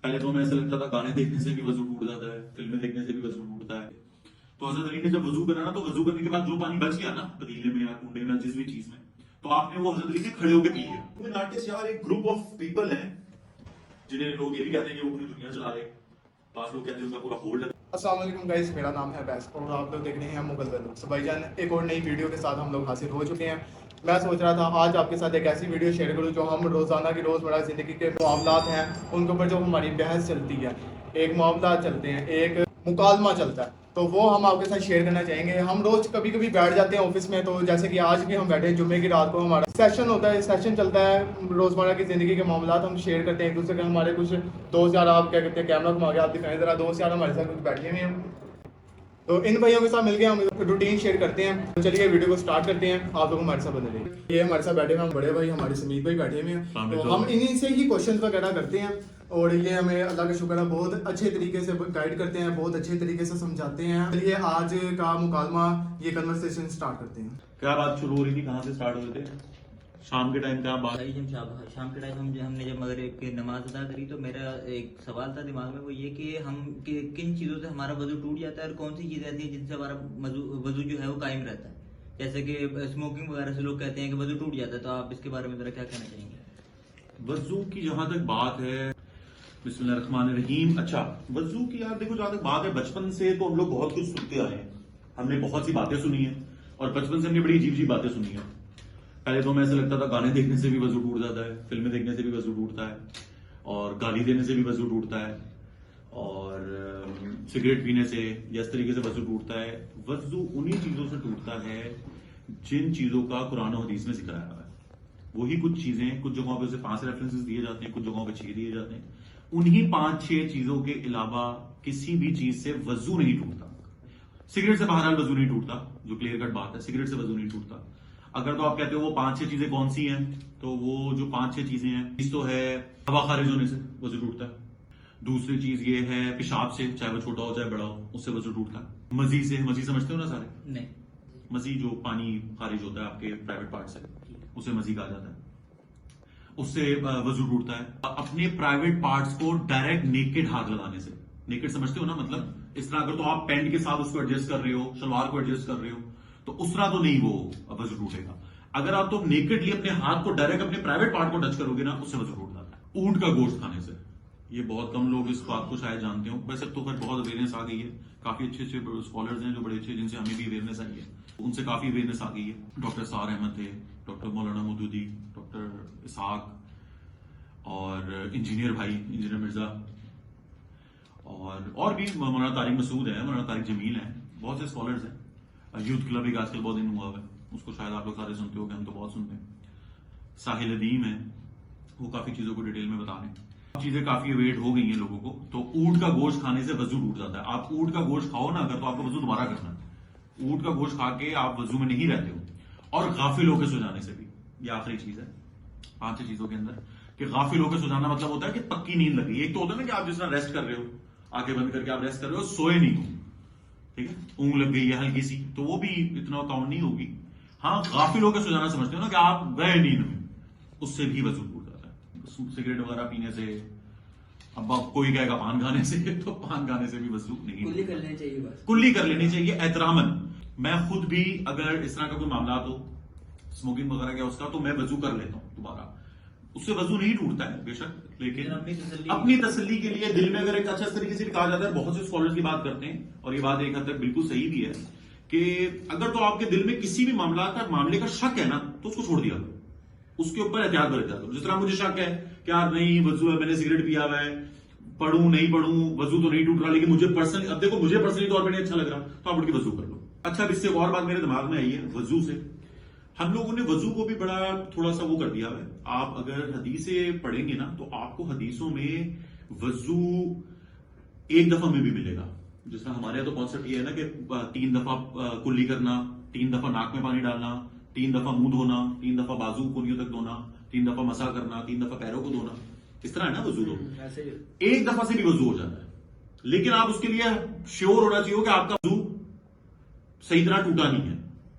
पहले तो हमें ऐसा लगता था गाने देखने से भी वजू टूट जाता है, फिल्में देखने से भी वजू टूटता है। तो हजरत अली ने जब वजू करा ना, तो वजू करने के बाद जो पानी बच गया ना पतीले में या कुंडे में, जिस भी चीज में, तो आपने वो हजरत अली ने खड़े होकर पी लिया। आर्टिस्ट यार एक ग्रुप ऑफ पीपल है जिन्हें लोग ये भी कहते हैं कि वो पूरी दुनिया चला रहे, पांच लोग कहते हैं उनका पूरा होल्ड है। अस्सलाम वालेकुम गाइस, मेरा नाम है बैस और आप लोग देख रहे हैं मुगल वेलुक्स। तो भाईजान एक और नई वीडियो के साथ हम लोग हासिल हो चुके हैं। मैं सोच रहा था आज आपके साथ एक ऐसी वीडियो शेयर करूं जो हम रोज़ाना की रोज़मर्रा ज़िंदगी के मामलात हैं उनके ऊपर जो हमारी बहस चलती है, एक मामला चलते हैं, एक मुकालमा चलता है, तो वो हम आपके साथ शेयर करना चाहेंगे। हम रोज़ कभी कभी बैठ जाते हैं ऑफिस में, तो जैसे कि आज भी हम बैठे हैं, जुम्मे की रात को हमारा सेशन होता है, सेशन चलता है, रोज़मर्रा की ज़िंदगी के मामलात हम शेयर करते हैं एक दूसरे के। हमारे कुछ दोस्त यार, आप क्या कहते हैं, कैमरा घुमा के आप दिखाएं ज़रा, दोस्त यार हमारे साथ कुछ बैठे हुए हैं, तो इन भाइयों के साथ मिलके हम रूटीन शेयर करते हैं। तो चलिए वीडियो को स्टार्ट करते हैं, आप लोग हमारे साथ बने रहिए। ये हमारे साथ बैठे हुए हम बड़े भाई हमारे समीत भाई बैठे हुए हैं, तो हम इन्हीं से ही क्वेश्चन वगैरह करते हैं और ये हमें अल्लाह का शुक्र है बहुत अच्छे तरीके से गाइड करते हैं, बहुत अच्छे तरीके से समझाते हैं। चलिए आज का मुकालमा, ये कन्वर्सेशन स्टार्ट करते हैं। क्या बात शुरू हो रही थी, कहाँ से स्टार्ट हो रहे थे? शाम के टाइम क्या बात? शाम के टाइम हमने जब मगरिब की नमाज अदा करी, तो मेरा एक सवाल था दिमाग में, वो ये कि किन चीज़ों से हमारा वजू टूट जाता है और कौन सी चीज़ ऐसी है जिनसे हमारा वजू जो है वो कायम रहता है। जैसे कि स्मोकिंग वगैरह से लोग कहते हैं कि वजू टूट जाता है, तो आप इसके बारे में जरा क्या कहना चाहेंगे? वजू की जहां तक बात है, बिस्मिल्लाहिर्रहमानिर्रहीम। अच्छा, वजू की यार देखो, जहां तक बात है, बचपन से तो हम लोग बहुत कुछ सुनते आए हैं, हमने बहुत सी बातें सुनी है और बचपन से हमने बड़ी अजीब अजीब बातें सुनी है। पहले तो हमें ऐसा लगता था गाने देखने से भी वजू टूट जाता है, फिल्में देखने से भी वजू टूटता है, और गाली देने से भी वजू टूटता है, और सिगरेट पीने से या इस तरीके से वजू टूटता है। वजू उन्हीं चीजों से टूटता है जिन चीजों का कुरान और हदीस में जिक्र आया हुआ है। वही कुछ चीजें, कुछ जगहों पे उसे 5 रेफरेंसेस दिए जाते हैं, कुछ जगहों पे 6 दिए जाते हैं। उन्हीं 5-6 चीजों के अलावा किसी भी चीज से वजू नहीं टूटता। सिगरेट से बहरहाल वजू नहीं टूटता, जो क्लियर कट बात है, सिगरेट से वजू नहीं टूटता। अगर तो आप कहते हो वो 5-6 चीजें कौन सी हैं, तो वो जो 5-6 चीजें हैं, इस तो है हवा खारिज होने से वजू टूटता है। दूसरी चीज ये है पेशाब से, चाहे वो छोटा हो चाहे बड़ा हो, उससे वजू टूटता है। मजी से, मजी समझते हो ना सारे? नहीं। मजी जो पानी खारिज होता है आपके प्राइवेट पार्ट से, उसे मजी कहा जाता है, उससे वजू टूटता है। अपने प्राइवेट पार्ट्स को डायरेक्ट नेकेड हाथ लगाने से, नेकेड समझते हो ना, मतलब इस तरह अगर तो आप पैंट के साथ उसको एडजस्ट कर रहे हो, सलवार को एडजस्ट कर रहे हो, तो उस तरह तो नहीं वो वजू टूटेगा। अगर आप तो नेकेडली अपने हाथ को डायरेक्ट अपने प्राइवेट पार्ट को टच करोगे ना, उससे वजू टूट जाता है। ऊंट का गोश्त खाने से, ये बहुत कम लोग इस बात को शायद जानते हो, वैसे तो खैर बहुत अवेयरनेस आ गई है, काफी अच्छे अच्छे स्कॉलर्स हैं जो बड़े अच्छे, जिनसे हमें भी अवेयरनेस आई है, उनसे काफी अवेयरनेस आ गई है। डॉक्टर सार अहमद थे, डॉक्टर मौलाना मौदूदी, डॉक्टर इसहाक, और इंजीनियर भाई इंजीनियर मिर्जा, और भी मौलाना तारिक मसूद है, मौलाना तारिक जमील है, बहुत से स्कॉलर्स हैं। यूथ क्लब एक आजकल बहुत दिन हुआ है, उसको शायद आप लोग सारे सुनते हो, हम तो बहुत सुनते हैं। साहिल अदीम है, वो काफी चीजों को डिटेल में बता रहे हैं। चीजें काफी अवेयर हो गई हैं लोगों को। तो ऊंट का गोश्त खाने से वजू टूट जाता है। आप ऊंट का गोश्त खाओ ना अगर, तो आपको वजू दोबारा करना है। ऊंट का गोश्त खा के आप वजू में नहीं रहते हो। और गाफिल होकर सो जाने से भी, ये आखिरी चीज है 5 चीजों के अंदर, कि गाफिल होकर सो जाना मतलब होता है कि पक्की नींद लगी। एक तो होता है ना कि आप जिस तरह रेस्ट कर रहे हो, आंखें बंद करके आप रेस्ट कर रहे हो, सोए नहीं हो, ठीक है, ऊँग लग गई है हल्की सी, तो वो भी इतना काउंट नहीं होगी। हाँ, गाफिल होकर सो जाना समझते हो ना, कि आप गए नींद में, उससे भी वजू टूट जाता है। सिगरेट वगैरह पीने से, अब आप कोई कहेगा पान खाने से, तो पान खाने से भी वजू नहीं, कुल्ली कर लेनी चाहिए, बस कुल्ली कर लेनी चाहिए एहतरामन। मैं खुद भी अगर इस तरह का कोई मामला हो, स्मोकिंग वगैरह क्या उसका, तो मैं वजू कर लेता हूँ दोबारा, उससे वजू नहीं टूटता है बेशक, लेकिन अपनी तसल्ली के लिए दिल में अगर एक अच्छा तरीके से कहा जाता है, बहुत से स्कॉलर्स की बात करते हैं, और ये बात एक हद तक बिल्कुल सही भी है, कि अगर तो आपके दिल में किसी भी मामले का शक है ना, तो उसको छोड़ दिया करो, उसके ऊपर एहतियात बरत जाता है। जिस तरह मुझे शक है कि यार नहीं वजू है, मैंने सिगरेट पिया हुआ है, पढ़ूं नहीं पढ़ूं, वजू तो नहीं टूट रहा, लेकिन मुझे पर्सनली, अब देखो मुझे पर्सनली तौर पर नहीं अच्छा लग रहा, तो आप उठ के वजू कर लो। अच्छा, अब इससे एक और बात मेरे दिमाग में आई है, वजू से हम लोगों ने वजू को भी बड़ा थोड़ा सा वो कर दिया है। आप अगर हदीसें पढ़ेंगे ना, तो आपको हदीसों में वजू एक दफा में भी मिलेगा। जिस तरह हमारे यहाँ तो कॉन्सेप्ट ये है ना कि 3 दफा कुल्ली करना, 3 दफा नाक में पानी डालना, 3 दफा मुंह धोना, 3 दफा बाजू कोनियों तक धोना, 3 दफा मसा करना, 3 दफा पैरों को धोना, इस तरह है ना वजू। तो एक दफा से भी वजू हो जाता है, लेकिन आप उसके लिए श्योर होना चाहिए कि आपका वजू सही तरह टूटा नहीं है।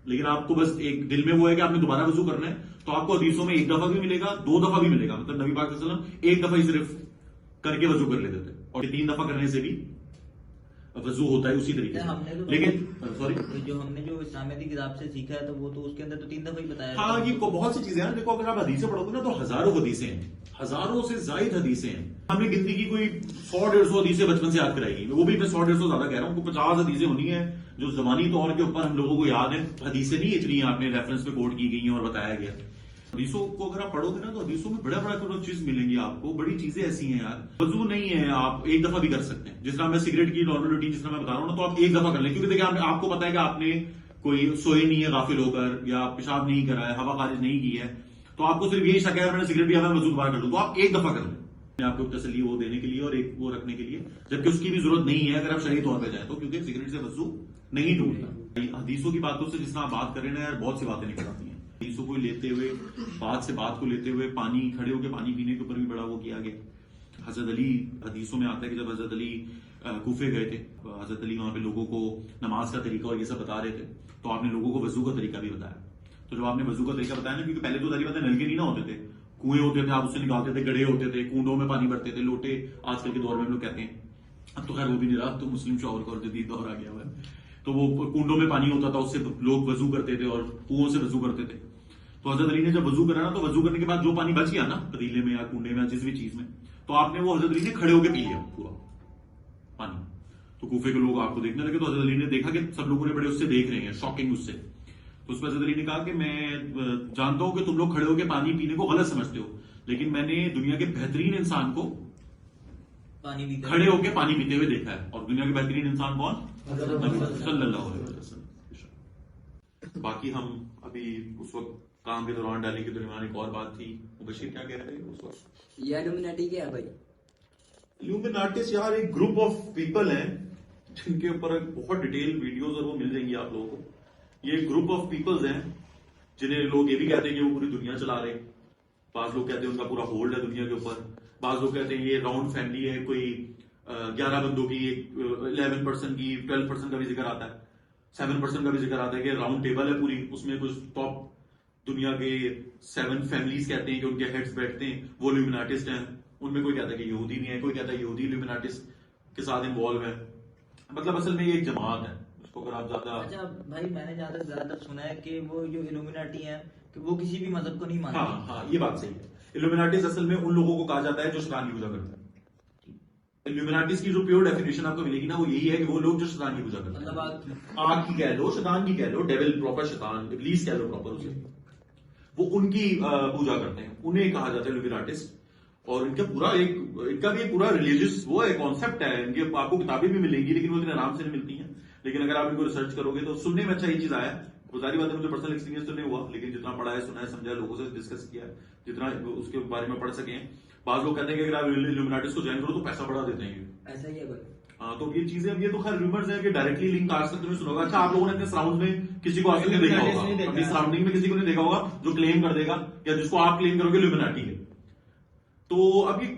लेकिन आपको बस एक दिल में वो है कि आपने दोबारा वजू करना है, तो आपको हदीसों में 1 दफा भी मिलेगा, 2 दफा भी मिलेगा, मतलब नबी पाक सल्लल्लाहु अलैहि वसल्लम 1 दफा ही सिर्फ करके वजू कर लेते थे, और 3 दफा करने से भी वजू होता है उसी तरीके हमने से। तो लेकिन सॉरी, जो हमने जो इस्लामिया की किताब से सीखा है तो वो तो उसके अंदर तो 3 दफा ही बताया। हाँ, ये बहुत सी चीजें हैं। देखो, अगर आप हदीसें पढ़ोगे ना तो हजारों हदीसें हैं, हजारों से जायद हदीसें हैं। हमने गिनती की कोई 100-150 हदीसें बचपन से याद कराई, वो भी मैं 100-150 ज्यादा कह रहा हूँ, 50 हदीसें होनी है जो जबानी तौर के ऊपर हम लोगों को याद है। हदीसें नहीं इतनी आपने रेफरेंस पे कोट की गई हैं और बताया गया। हदीसों को अगर आप पढ़ोगे ना तो हदीसों में बड़ा बड़ा चीज मिलेंगी आपको, बड़ी चीजें ऐसी हैं यार। वजू नहीं है, आप एक दफा भी कर सकते हैं। जिस तरह मैं सिगरेट की नॉर्मल रूटीन जिस तरह मैं बता रहा हूँ ना, तो आप एक दफा कर लें, क्योंकि देखिए आपको पता है कि आपने कोई सोए नहीं है गाफिल होकर, या पेशाब नहीं करा है, हवा खारिज नहीं की है, तो आपको सिर्फ यही शक है मैंने सिगरेट पिया, मैं वजू दोबारा कर लूं, तो आप एक दफा कर लें, आपको तसल्ली वो देने के लिए और एक वो रखने के लिए, जबकि उसकी भी जरूरत नहीं है अगर आप शरई तौर पर जाए तो, क्योंकि सिगरेट से वजू नहीं टूटता। हदीसों की बातों से जिस तरह आप बात कर रहे हैं ना यार, बहुत सी बातें निकल आती हैं। हदीसों को लेते हुए, बात को लेते हुए, पानी खड़े होकर पानी पीने के ऊपर भी बड़ा वो किया गया। हजरत अली, हदीसों में आता है कि जब हजरत अली कूफे गए थे, हजरत अली वहां पे लोगों को नमाज का तरीका और ये सब बता रहे थे, तो आपने लोगों को वजू का तरीका भी बताया। तो जब आपने वजू का तरीका बताया ना, क्योंकि पहले तो सारी बातें नलके नहीं ना होते थे, कुएं होते थे, आप उससे निकालते थे, गड्ढे होते थे, कुंडों में पानी भरते थे, लोटे आजकल के दौर में हम लोग कहते हैं। अब तो खैर वो भी नहीं रहा, तो मुस्लिम शौहर का और जदीद दौर आ गया हुआ है। तो वो कुंडों में पानी होता था, उससे लोग वजू करते थे और कुओं से वजू करते थे। तो हजरत अली ने जब वजू करा ना, तो वजू करने के बाद जो पानी बच गया ना पतीले में या कुंडे में या जिस भी चीज में, तो आपने वो हजरत अली ने खड़े होकर पी लिया पूरा पानी। तो कूफे के लोग आपको देखने लगे, तो हजरत अली ने देखा कि सब लोगों ने बड़े उससे देख रहे हैं, शॉकिंग उससे। तो उस पर हजरत अली ने कहा कि मैं जानता हूं कि तुम लोग खड़े होकर पानी पीने को गलत समझते हो, लेकिन मैंने दुनिया के बेहतरीन इंसान को पानी भी खड़े होकर पानी पीते हुए देखा है। और दुनिया के बेहतरीन इंसान कौन? सल्लल्लाहु अलैहि वसल्लम। बाकी हम अभी उस वक्त काम के दौरान डाली के दरमियान एक और बात थी, बशीर क्या कह रहे थे उस वक्त? ये इल्यूमिनाटी क्या है भाई? इल्यूमिनाटिस यार एक ग्रुप ऑफ पीपल हैं जिनके ऊपर बहुत डिटेल वीडियोस और वो मिल जाएंगी आप लोगों को। ये ग्रुप ऑफ पीपल्स हैं जिन्हें लोग ये भी कहते हैं कि वो पूरी दुनिया चला रहे हैं। बाज लोग कहते हैं उनका पूरा होल्ड है दुनिया के ऊपर। बाज लोग कहते हैं ये राउंड फैमिली है, कोई 11 बंदों की, 11% की, 12% का भी जिक्र आता है, 7% का भी जिक्र आता है कि राउंड टेबल है पूरी, उसमें कुछ टॉप दुनिया के 7 फैमिलीज कहते हैं कि उनके हेड्स बैठते हैं, वो इल्यूमिनाटिस्ट हैं। उनमें कोई कहता है कि यहूदी नहीं है, कोई कहता है यहूदी इल्यूमिनाटिस्ट के साथ इन्वॉल्व है। मतलब असल में ये एक जमात है, उसको अगर आप ज्यादा। अच्छा भाई, मैंने ज्यादा सुना है कि वो जो इल्यूमिनाटी है कि वो किसी भी मजहब को नहीं मानते। हाँ, ये बात सही है। इल्यूमिनाटिस असल में उन लोगों को कहा जाता है जो शैतान की पूजा करते हैं। इल्यूमिनाटिस की जो प्योर डेफिनेशन आपको मिलेगी ना, वो यही है कि वो लोग जो शैतान की पूजा करते हैं, मतलब आग की कह लो, शैतान की कह लो, डेविल प्रॉपर शैतान, इब्लीस कह लो प्रॉपर उसे, वो उनकी पूजा करते हैं, उन्हें कहा जाता है इल्यूमिनाटिस। और इनका भी एक पूरा रिलीजियस वो है, कॉन्सेप्ट है। इनके आपको किताबें भी मिलेंगी, लेकिन वो इतने आराम से नहीं मिलती हैं। लेकिन अगर आप इनको रिसर्च करोगे तो सुनने में अच्छा ये चीज आया। सारी बातें मुझे पर्सनल एक्सपीरियंस तो नहीं हुआ, लेकिन जितना पढ़ा है, सुना है, समझा है, लोगों से डिस्कस किया है, जितना उसके बारे में पढ़ सके। बाज लोग कहते हैं कि अगर आप इल्यूमिनाटिस को ज्वाइन करो तो पैसा बढ़ा देते हैं। ऐसा ही है भाई। हाँ, तो ये चीजें, अब ये तो खैर रूमर्स है कि डायरेक्टली लिंक आज तक तुम्हें सुना होगा। अच्छा, आप लोगों ने अपने सराउंड में किसी को आज तक नहीं देखा होगा, अपनी सराउंडिंग में किसी को नहीं देखा होगा जो क्लेम कर देगा, या जिसको आप क्लेम करोगे इल्यूमिनाटी है। तो अब ये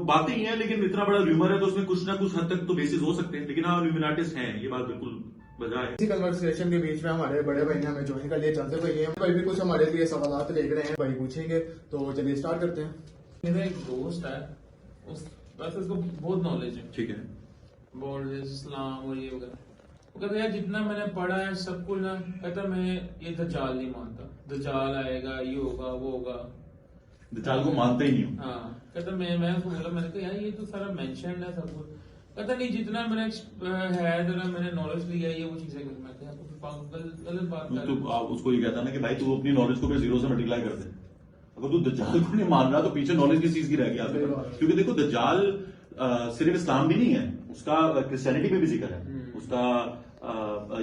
बातें ही हैं, लेकिन इतना बड़ा रूमर है तो उसमें कुछ ना कुछ हद तक तो बेसिस हो सकते हैं। लेकिन हाँ, इल्यूमिनाटिस हैं, ये बात बिल्कुल वजह है। इसी कन्वर्सेशन के बीच में हमारे बड़े भाई ने हमें ज्वाइन कर लिए, चलते भाई हैं भाई भी कुछ हमारे लिए सवाल लेकर रहे हैं, भाई पूछेंगे। तो चलिए स्टार्ट करते हैं। मेरा एक दोस्त है, बस उसको बहुत नॉलेज है, ठीक है, बोर्ड इस्लाम और ये वगैरह। वो कहता है यार जितना मैंने पढ़ा है सब कुछ ना, कहता मैं ये दज्जाल नहीं मानता, दज्जाल आएगा, ये होगा, वो होगा, दज्जाल को मानते ही नहीं हो। हाँ, कहता मैं उसको बोला, मैंने कहा यार ये तो सारा मेंशन है सब कुछ। कहता नहीं, जितना मैंने है जरा मैंने नॉलेज लिया ये वो चीजें। मैं कहा गलत बात कर। तो आप उसको ये कहता ना कि भाई तू अपनी नॉलेज को फिर 0 से मल्टीप्लाई कर दे। अगर तू दज्जाल को नहीं मान रहा तो पीछे नॉलेज किस चीज की रहेगी आपके पास? क्योंकि देखो, दज्जाल सिर्फ इस्लाम भी नहीं है, उसका क्रिश्चियनिटी में भी जिक्र है, उसका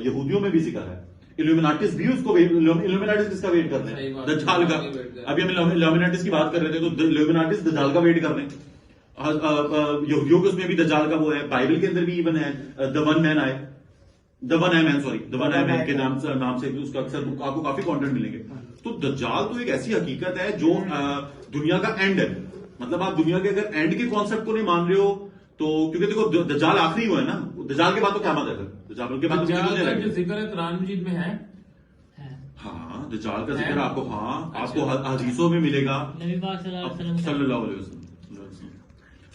यहूदियों में भी जिक्र है। इल्यूमिनाटिस भी उसको इल्यूमिनाटिस किसका वेट कर रहे हैं? दज्जाल का। अभी हम इल्यूमिनाटिस की बात कर रहे थे, तो इल्यूमिनाटिस दज्जाल का वेट कर रहे हैं। यहूदियों के उसमें भी दज्जाल का वो है, बाइबल के अंदर भी इवन है द वन मैन के नाम से उसका अक्सर आपको काफी कंटेंट मिलेंगे। तो दज्जाल तो एक ऐसी हकीकत है जो दुनिया का एंड है। मतलब आप दुनिया के अगर एंड के कॉन्सेप्ट को नहीं मान रहे हो तो, क्योंकि देखो दज्जाल आखिरी हुआ है ना, दज्जाल के बाद तो क्या मतलब है? दज्जाल के बाद जो जिक्र है कुरान मजीद में है। हाँ, दज्जाल का जिक्र आपको, हाँ, आपको हदीसों में मिलेगा, सल्लल्लाहु अलैहि वसल्लम।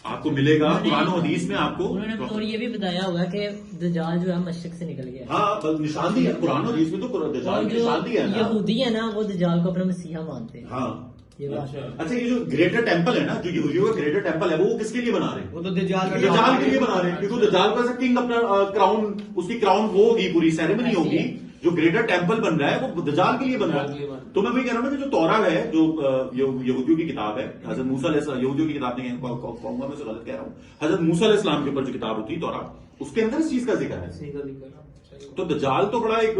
آپ کو ملے گا قرآن و حدیث میں آپ کو. انہوں نے اور یہ بھی بتایا ہوگا کہ دجال جو ہے مشرق سے نکل گیا ہے. ہاں بس نشان دی ہے قرآن و حدیث میں تو دجال کی نشان دی ہے نا. یہودی ہے نا وہ دجال کو اپنا مسیحا مانتے ہیں. ہاں یہ بات ہے. اچھا یہ جو گریٹر ٹیمپل ہے نا جو یہودیوں کا گریٹر ٹیمپل ہے وہ کس کے لیے بنا رہے ہیں؟ وہ تو دجال کے لیے بنا رہے ہیں کیونکہ دجال کا کنگ اپنا کراؤن اس کی کراؤن وہ ہوگی پوری سیریمنی ہوگی. جو گریٹر ٹیمپل بن رہا ہے وہ دجال کے لیے بن رہا ہے. تو میں وہی کہہ رہا ہوں نا کہ جو تورا ہے جو یہودیوں کی کتاب ہے حضرت موسیٰ علیہ السلام یہودیوں کی کتاب نہیں ہے میں سے غلط کہہ رہا ہوں حضرت موسیٰ علیہ السلام کے اوپر جو کتاب ہوتی ہے تورا اس کے اندر اس چیز کا ذکر ہے. تو دجال تو بڑا ایک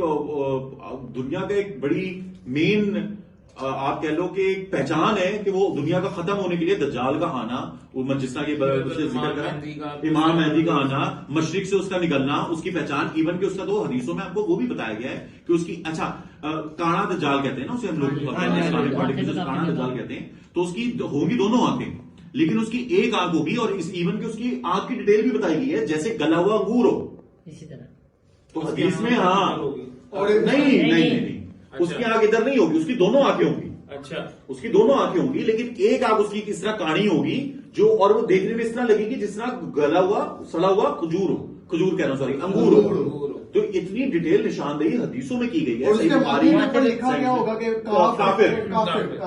دنیا کا ایک بڑی مین آپ کہہ لو کہ ایک پہچان ہے کہ وہ دنیا کا ختم ہونے کے لیے دجال کا آنا جس طرح کہ ذکر کرا امام مہدی کا آنا مشرق سے اس کا نکلنا اس کی پہچان ایون کہ اس کا تو حدیثوں میں آپ کو وہ بھی بتایا گیا ہے کہ اس کی اچھا کانا دجال کہتے ہیں نا اسے ہم لوگ کانا دجال کہتے ہیں. تو اس کی ہوگی دونوں آنکھیں لیکن اس کی ایک آنکھ ہوگی اور ایون کہ اس کی آنکھ کی ڈیٹیل بھی بتائی گئی ہے جیسے گلا ہوا انگور ہو اسی طرح. تو حدیث میں ہاں نہیں اس کی آنکھ ادھر نہیں ہوگی اس کی دونوں آنکھیں ہوں گی. اچھا اس کی دونوں آنکھیں ہوں گی لیکن ایک آنکھ اس کی کس طرح کانی ہوگی جو اور وہ دیکھنے میں اس طرح لگے گی جس طرح گلا ہوا سڑا ہوا کھجور کہہ رہا ہوں سوری انگور ہو. تو اتنی ڈیٹیل نشاندہی حدیثوں میں کی گئی ہے. اس کے ماتھے لکھا گیا ہوگا کہ کافر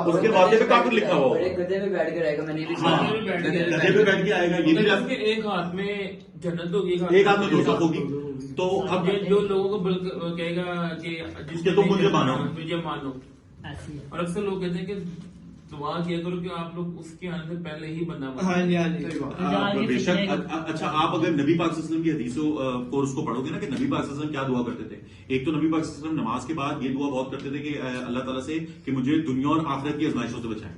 اس کے ماتھے پہ کافر لکھا ہوا ہوگا. گدھے پہ بیٹھ کے رہے گا. میں نے بھی گدھے پہ بیٹھ کے آئے گا یہ بھی ایک ہاتھ میں جنت ہوگی ایک ہاتھ میں دوزخ ہوگی. تو اب جو لوگوں کو کہے گا کہ جس کے تم مجھے مانو ایسی ہے. اور اکثر لوگ کہتے ہیں کہ دعا کیا کرو کہ آپ لوگ اس کے آنے سے پہلے ہی بندہ بے شک. اچھا آپ اگر نبی پاک صلی اللہ علیہ وسلم کی حدیثوں کو اس کو پڑھو گے نا کہ نبی پاک صلی اللہ علیہ وسلم کیا دعا کرتے تھے. ایک تو نبی پاک صلی اللہ علیہ وسلم نماز کے بعد یہ دعا بہت کرتے تھے کہ اللہ تعالیٰ سے کہ مجھے دنیا اور آخرت کی آزمائشوں سے بچائیں.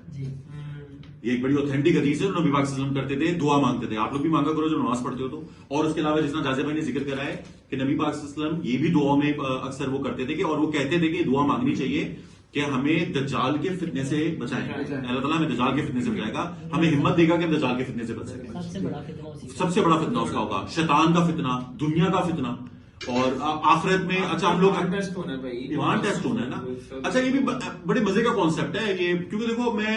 یہ ایک بڑی اوتھینٹک حدیث ہے. نبی پاک صلی اللہ علیہ وسلم کرتے تھے دعا مانگتے تھے. آپ لوگ بھی مانگا کرو جب نماز پڑھتے ہو تو. اور اس کے علاوہ جس طرح جازے بھائی نے ذکر کرا ہے کہ نبی پاک صلی اللہ علیہ وسلم یہ بھی دعا میں اکثر وہ کرتے تھے کہ اور وہ کہتے تھے کہ دعا مانگنی چاہیے کہ ہمیں دجال کے فتنے سے بچائیں. اللہ تعالیٰ ہمیں دجال کے فتنے سے بچائے گا. ہمیں ہمت دے گا کہ ہم دجال کے فتنے سے بچ سکیں. سب سے بڑا فتنہ اس کا ہوگا شیطان کا فتنہ دنیا کا فتنہ اور آخرت میں. اچھا ہم لوگ ایمان ٹیسٹ ہونا ہے نا. اچھا یہ بھی بڑے مزے کا کانسیپٹ ہے یہ کیونکہ دیکھو میں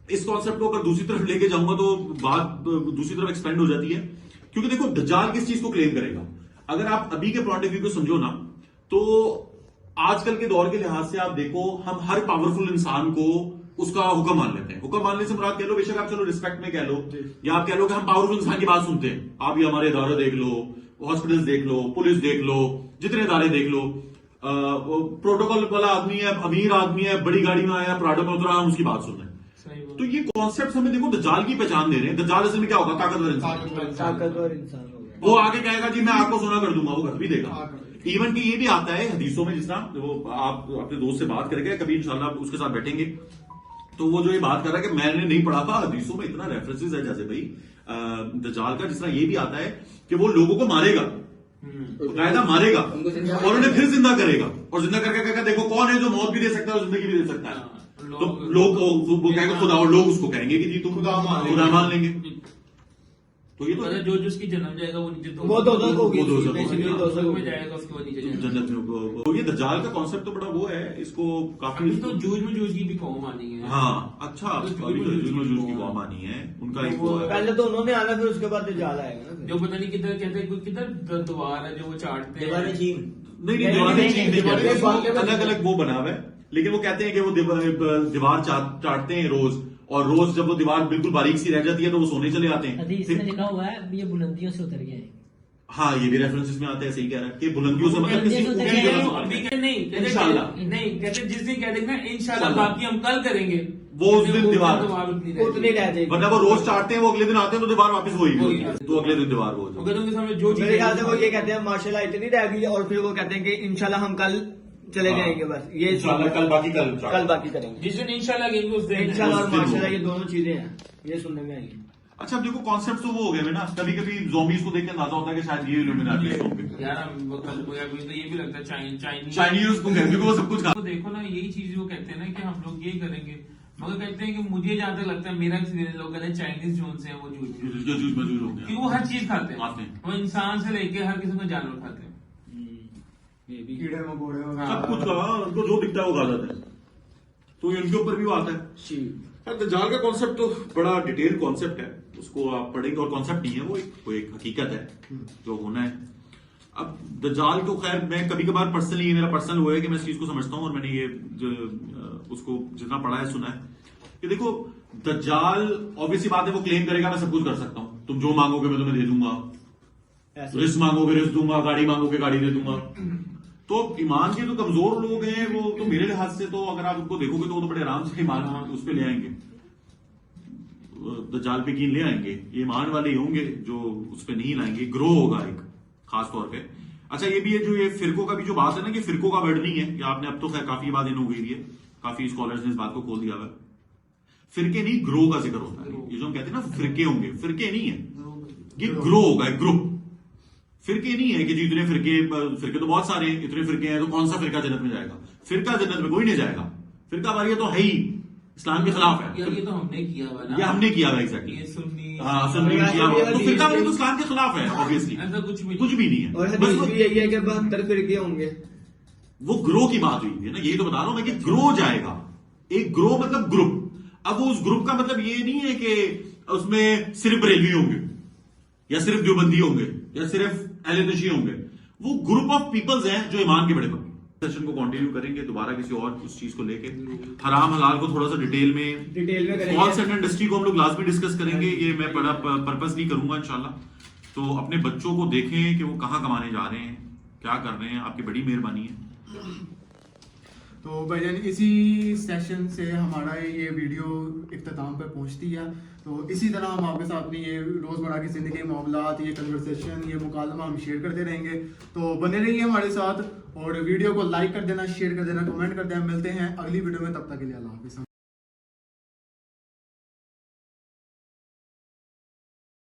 اس کانسیپٹ کو اگر دوسری طرف لے کے جاؤں گا تو بات دوسری طرف ایکسپینڈ ہو جاتی ہے. کیونکہ دیکھو دجال کس چیز کو کلیم کرے گا. اگر آپ ابھی کے پوائنٹ آف ویو کو سمجھو نا تو آج کل کے دور کے لحاظ سے آپ دیکھو ہم ہر پاورفل انسان کو اس کا حکم مان لیتے ہیں. حکم ماننے سے مراد کہہ لو بے شک آپ چلو ریسپیکٹ میں کہہ لو یا آپ کہہ لو کہ ہم پاورفل انسان کی بات سنتے ہیں. آپ یہ ہمارے ادارے دیکھ لو ہاسپٹل دیکھ لو پولیس دیکھ لو جتنے ادارے دیکھ لو پروٹوکول والا آدمی ہے امیر آدمی ہے بڑی گاڑی میں آیا پراڈو میں اترا ہم اس کی بات سن رہے ہیں. تو یہ کانسیپٹ ہمیں دیکھو دجال کی پہچان دے رہے ہیں. دجال اصل میں کیا ہوگا طاقتور انسان. وہ آگے کہے گا جی میں آپ کو سنا کر دوں گا وہ کر بھی دے گا. ایون کہ یہ بھی آتا ہے حدیثوں میں جس طرح وہ آپ اپنے دوست سے بات کریں گے کبھی انشاءاللہ اس کے ساتھ بیٹھیں گے تو وہ جو یہ بات کر رہا ہے کہ میں نے نہیں پڑھا تھا حدیثوں میں اتنا ریفرنسز ہے جیسے بھائی دجال کا جس طرح یہ بھی آتا ہے کہ وہ لوگوں کو مارے گا باقاعدہ مارے گا اور انہیں پھر زندہ کرے گا اور زندہ کر کے کہے گا دیکھو کون ہے جو موت بھی دے سکتا ہے اور زندگی بھی دے سکتا ہے. تو لوگ وہ کہیں گے خدا اور لوگ اس کو کہیں گے کہ جی تم خدا مان لیں گے. تو یہ تو جو جس کی جنم جائے گا وہ جنت میں. یہ دجال کا کانسیپٹ تو بڑا وہ ہے اس کو کافی تو جوج میں جوج کی بھی قوم آنی ہے. ہاں اچھا جوج میں جوج کی قوم آنی ہے ان کا ایک پہلے تو انہوں نے آنا پھر اس کے بعد دجال آئے گا جو پتہ نہیں کدھر کہتے ہیں کدھر دوار ہے جو وہ چاٹتے ہیں. نہیں دیواریں چین الگ الگ وہ بنا ہوا ہے لیکن وہ کہتے ہیں کہ وہ دیوار چاٹتے ہیں روز اور روز جب وہ دیوار بالکل باریک سی رہ جاتی ہے تو وہ سونے چلے آتے ہیں. حدیث میں لکھا ہوا ہے یہ بلندیوں سے اتر گئے ہیں. ہاں یہ بھی ریفرنسز میں آتا ہے صحیح کہہ رہا ہے کہ بلندیوں سے مطلب نہیں کہتے جس دن کہتے ہیں نا انشاءاللہ باقی ہم کل کریں گے وہ اس دن دیوار اتنی رہ جائے گی. ورنہ وہ روز چاٹتے ہیں وہ اگلے دن آتے ہیں تو دیوار واپس وہی تو اگلے دن دیوار وہ میرے خیال سے وہ یہ کہتے ہیں ماشاء اللہ اتنی رہ گئی اور پھر وہ کہتے ہیں کہ انشاءاللہ ہم کل چلے جائیں گے بس یہ کل باقی کریں گے جس دن انشاءاللہ گئیں گے اس دن انشاءاللہ اور ماشاءاللہ یہ دونوں چیزیں ہیں یہ سننے میں آئی. اچھا اب دیکھو کانسیپٹ تو وہ ہو گئے نا کبھی کبھی زومبیز کو دیکھ کے اندازہ ہوتا ہے کہ شاید یہ الومناٹی ہے یار تو یہ بھی لگتا ہے چائنیز کو کہتے ہیں وہ سب کچھ دیکھو نا یہی چیز وہ کہتے ہیں نا کہ ہم لوگ یہ کریں گے مگر کہتے ہیں کہ مجھے جہاں تک لگتا ہے میرا لوگ کہتے ہیں چائنیز جو ہیں وہ جوج مجوج ہو گیا کہ وہ ہر چیز کھاتے ہیں وہ انسان سے لے کے ہر قسم کا جانور کھاتے ہیں کیڑے مکوڑے سب کچھ کا ان کو جو دکھتا ہے وہ کھا جاتا ہے. تو ان کے اوپر بھی وہ آتا ہے. دجال کا کانسیپٹ تو بڑا ڈیٹیل کانسیپٹ ہے اس کو آپ پڑھیں گے, اور کانسیپٹ نہیں ہے وہ, ایک حقیقت ہے جو ہونا ہے. اب دجال کو خیر میں کبھی کبھار پرسنلی, میرا پرسنل وہ ہے کہ میں اس چیز کو سمجھتا ہوں, اور میں نے یہ اس کو جتنا پڑھا ہے سنا ہے کہ دیکھو دجال obviously بات ہے وہ کلیم کرے گا میں سب کچھ کر سکتا ہوں, تم جو مانگو گے میں تمہیں دے دوں گا, رزق مانگو گے رزق دوں گا, گاڑی مانگو گے گاڑی دے دوں گا. تو ایمان کے جو کمزور لوگ ہیں وہ تو میرے لحاظ سے تو اگر آپ ان کو دیکھو گے تو وہ تو بڑے آرام سے ایمان اس پہ لے آئیں گے, دجال پہ یقین لے آئیں گے. یہ ایمان والے ہی ہوں گے جو اس پہ نہیں لائیں گے, گرو ہوگا ایک خاص طور پہ. اچھا یہ بھی ہے جو یہ فرقوں کا بھی جو بات ہے نا کہ فرقوں کا ورڈ نہیں ہے, کہ آپ نے اب تو خیر کافی بات ان ہو گئی ہے, کافی اسکالرز نے اس بات کو کھول دیا ہوا ہے. فرقے نہیں, گرو کا ذکر ہوتا ہے. یہ جو ہم کہتے ہیں نا فرقے ہوں گے, فرقے نہیں ہے, یہ گرو ہوگا, ایک گروپ. فرقے نہیں ہے کہ جی اتنے فرقے تو بہت سارے ہیں, اتنے فرقے ہیں تو کون سا فرقہ جنت میں جائے گا. فرقہ جنت میں کوئی نہیں جائے گا. فرقہ واریہ تو ہے ہی اسلام کے خلاف ہے. یہ تو ہم نے کیا ہوا نا, یہ ہم نے کیا ہوا ایگزیکٹلی. یہ سنی سنی کیا ہوا تو فرقہ واریہ تو اسلام کے خلاف ہے obviously, ایسا کچھ بھی نہیں ہے. اور حدیث بھی یہی ہے کہ 72 فرقے ہوں گے. وہ گروہ کی بات ہوئی ہے نا, یہی تو بتا رہا ہوں میں کہ گروہ جائے گا. ایک گروہ مطلب گروپ. اب وہ اس گروپ کا مطلب یہ نہیں ہے کہ اس میں صرف بریلوی ہوں گے یا صرف دیوبندی ہوں گے یا صرف اہل تشیع ہوں گے. وہ گروپ آف پیپلز ہیں جو ایمان کے بڑے پکے. سیشن کو کنٹینیو کریں گے دوبارہ کسی اور اس چیز کو لے کے, حرام حلال کو تھوڑا سا ڈیٹیل میں کریں کال گے. سینٹر انڈسٹری کو ہم لوگ لازمی ڈسکس کریں گے. یہ میں بڑا پرپز نہیں کروں گا انشاءاللہ. تو اپنے بچوں کو دیکھیں کہ وہ کہاں کمانے جا رہے ہیں, کیا کر رہے ہیں, آپ کی بڑی مہربانی ہے. تو بھائی جان اسی سیشن سے ہمارا یہ ویڈیو اختتام پہ پہنچتی ہے. تو اسی طرح ہم آپ کے ساتھ اپنی یہ روزمرہ کی زندگی کے معاملات, یہ کنورسیشن, یہ مکالمہ ہم شیئر کرتے رہیں گے. تو بنے رہیے ہمارے ساتھ, اور ویڈیو کو لائک کر دینا, شیئر کر دینا, کمنٹ کر دینا. ملتے ہیں اگلی ویڈیو میں, تب تک کے لیے اللہ حافظ.